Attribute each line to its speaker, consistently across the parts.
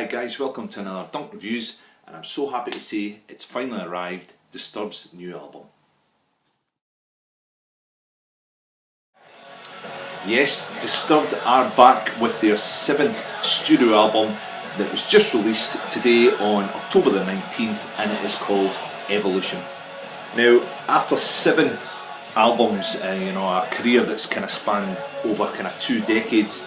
Speaker 1: Hi guys, welcome to another Dunk Reviews, and I'm so happy to say it's finally arrived, Disturbed's new album. Yes, Disturbed are back with their 7th studio album that was just released today on October the 19th, and it is called Evolution. Now, after 7 albums, a career that's kind of spanned over kind of 2 decades,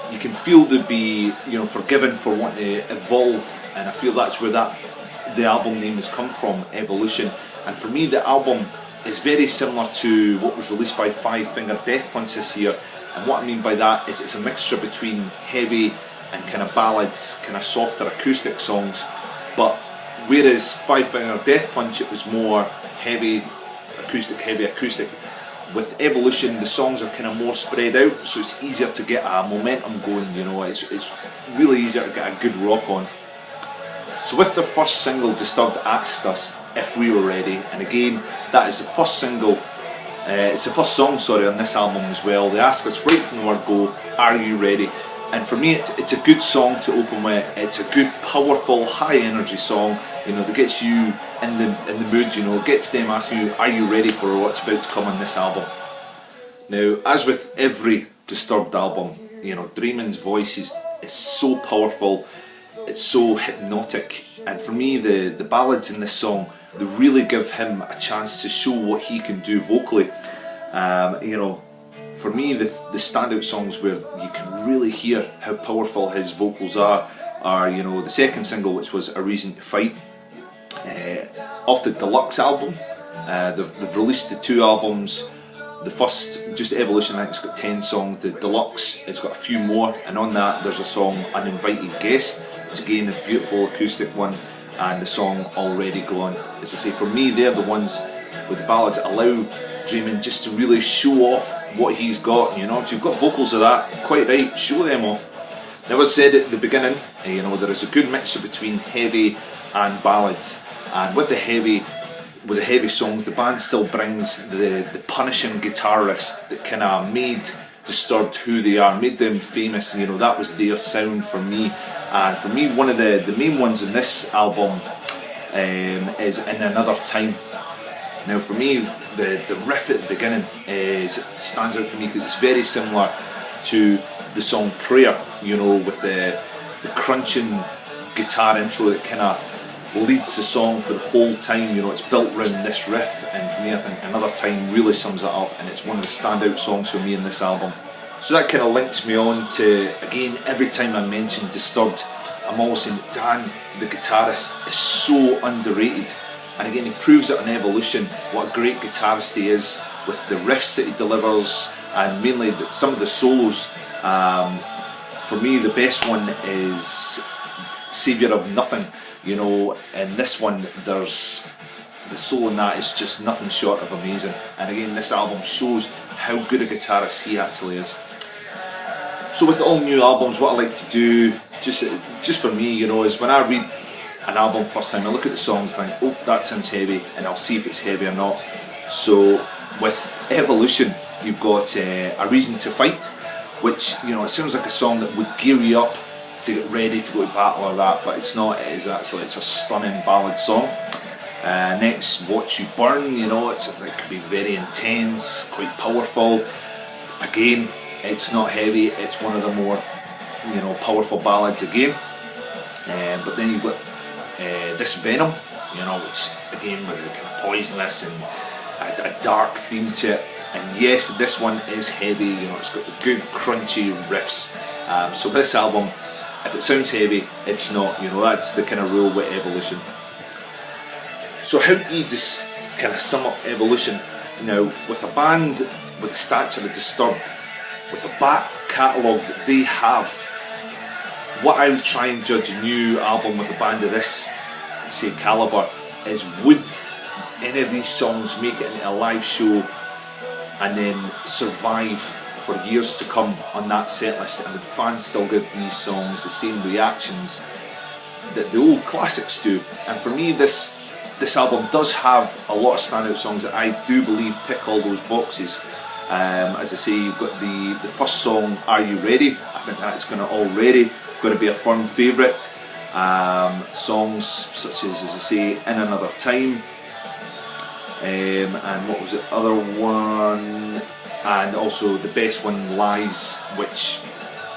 Speaker 1: you can feel to be forgiven for wanting to evolve, and I feel that's where the album name has come from, Evolution. And for me, the album is very similar to what was released by Five Finger Death Punch this year. And what I mean by that is it's a mixture between heavy and kind of ballads, kind of softer acoustic songs. But whereas Five Finger Death Punch, it was more heavy acoustic. With Evolution, the songs are kind of more spread out, so it's easier to get a momentum going. It's really easier to get a good rock on. So with the first single, Disturbed asked us if we were ready, and again, that is the first single. It's the first song, on this album as well. They ask us right from the word go, "Are you ready?" And for me, it's a good song to open with. It's a good, powerful, high energy song, that gets you in the mood. Gets them asking you, "Are you ready for what's about to come on this album?" Now, as with every Disturbed album, Draiman's voice is so powerful. It's so hypnotic, and for me, the ballads in this song, they really give him a chance to show what he can do vocally. For me, the standout songs where you can really hear how powerful his vocals are the second single, which was A Reason to Fight, off the deluxe album. They've released the 2 albums. The first, just Evolution, I think it's got 10 songs. The deluxe, it's got a few more, and on that there's a song, Uninvited Guest, which again is a beautiful acoustic one, and the song Already Gone. As I say, for me, they're the ones with the ballads that allow Draiman just to really show off what he's got. If you've got vocals of that, quite right, show them off. Now, as I said at the beginning, there is a good mixture between heavy and ballads, and with the heavy songs, the band still brings the punishing guitar riffs that kind of made Disturbed who they are, made them famous. That was their sound for me. And for me, one of the main ones in this album is In Another Time. Now, for me, the riff at the beginning stands out for me because it's very similar to the song Prayer, with the crunching guitar intro that kind of leads the song for the whole time. It's built around this riff, and for me, I think Another Time really sums it up, and it's one of the standout songs for me in this album. So that kind of links me on to, again, every time I mention Disturbed, I'm always saying that Dan, the guitarist, is so underrated. And again, he proves it on Evolution, what a great guitarist he is, with the riffs that he delivers, and mainly some of the solos. For me, the best one is Saviour of Nothing. And this one, there's the solo in that is just nothing short of amazing. And again, this album shows how good a guitarist he actually is. So with all new albums, what I like to do, just for me, is when I read an album first time, I look at the songs and think, oh, that sounds heavy, and I'll see if it's heavy or not. So with Evolution, you've got A Reason to Fight, which, it sounds like a song that would gear you up to get ready to go to battle or that, but it's not. It's a stunning ballad song. Next, Watch You Burn, it could be very intense, quite powerful. Again, it's not heavy, it's one of the more powerful ballads again. But then you've got This Venom, which again with the kind of poisonous and a dark theme to it. And yes, this one is heavy, it's got the good crunchy riffs. So this album, if it sounds heavy, it's not. That's the kind of rule with Evolution. So how do you just kind of sum up Evolution? Now, with a band with the stature of Disturbed, with a back catalogue that they have, what I would try and judge a new album with a band of this, say, calibre, is would any of these songs make it into a live show and then survive for years to come on that set list, and would fans still give these songs the same reactions that the old classics do? And for me, this album does have a lot of standout songs that I do believe tick all those boxes. As I say, you've got the first song, Are You Ready? I think that's going to be a firm favourite. Songs such as I say, In Another Time, and what was the other one? And also The Best One Lies, which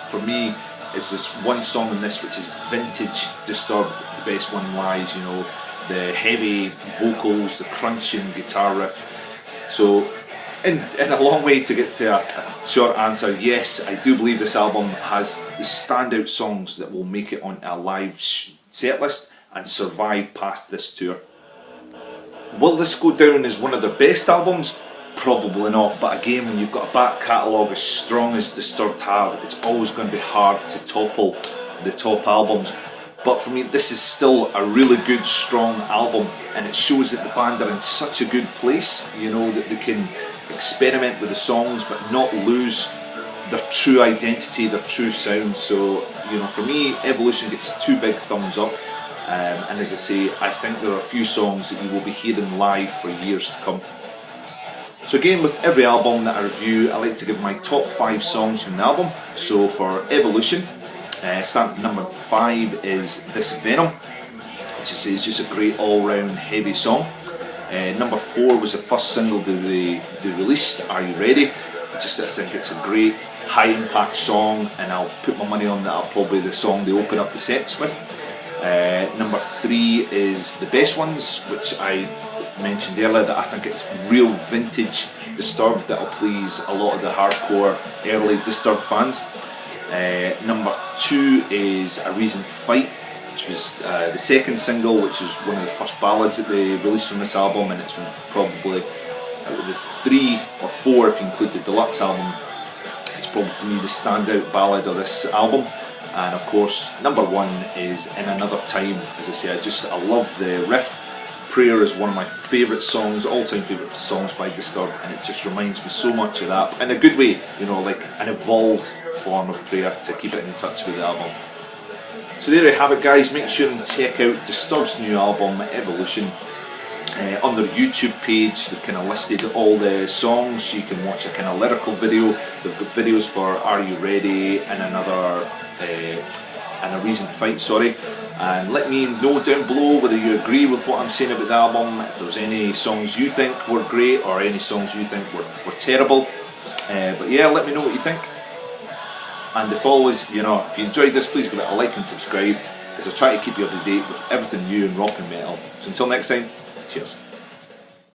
Speaker 1: for me is this one song in this which is vintage Disturbed. The Best One Lies, you know, the heavy vocals, the crunching guitar riff. So in a long way to get to a short answer, yes, I do believe this album has the standout songs that will make it onto a live set list and survive past this tour. Will this go down as one of their best albums? Probably not, but again, when you've got a back catalogue as strong as Disturbed have, it's always going to be hard to topple the top albums. But for me, this is still a really good, strong album, and it shows that the band are in such a good place, you know, that they can experiment with the songs but not lose their true identity, their true sound. So, you know, for me, Evolution gets 2 big thumbs up. And as I say, I think there are a few songs that you will be hearing live for years to come. So again, with every album that I review, I like to give my top 5 songs from the album. So for Evolution, starting at number 5 is This Venom, which is just a great all-round heavy song. Number 4 was the first single that they released, Are You Ready? I think it's a great high-impact song, and I'll put my money on that that'll probably be the song they open up the sets with. Number 3 is The Best Ones, which I mentioned earlier, that I think it's real vintage Disturbed that'll please a lot of the hardcore early Disturbed fans. Number 2 is A Reason to Fight, which was the second single, which is one of the first ballads that they released from this album, and it's probably out of the 3 or 4, if you include the deluxe album, it's probably for me the standout ballad of this album. And of course, number 1 is In Another Time. As I say, I love the riff. Prayer is one of my favourite songs, all-time favourite songs by Disturbed, and it just reminds me so much of that, in a good way, you know, like an evolved form of Prayer, to keep it in touch with the album. So there you have it, guys. Make sure and check out Disturbed's new album, Evolution. On their YouTube page, they've kind of listed all the songs, so you can watch a kind of lyrical video. They've got videos for Are You Ready, and A Reason to Fight, sorry. And let me know down below whether you agree with what I'm saying about the album, if there's any songs you think were great or any songs you think were terrible. But yeah, let me know what you think. And if always, you know, if you enjoyed this, please give it a like and subscribe, as I try to keep you up to date with everything new in rock and metal. So until next time, cheers.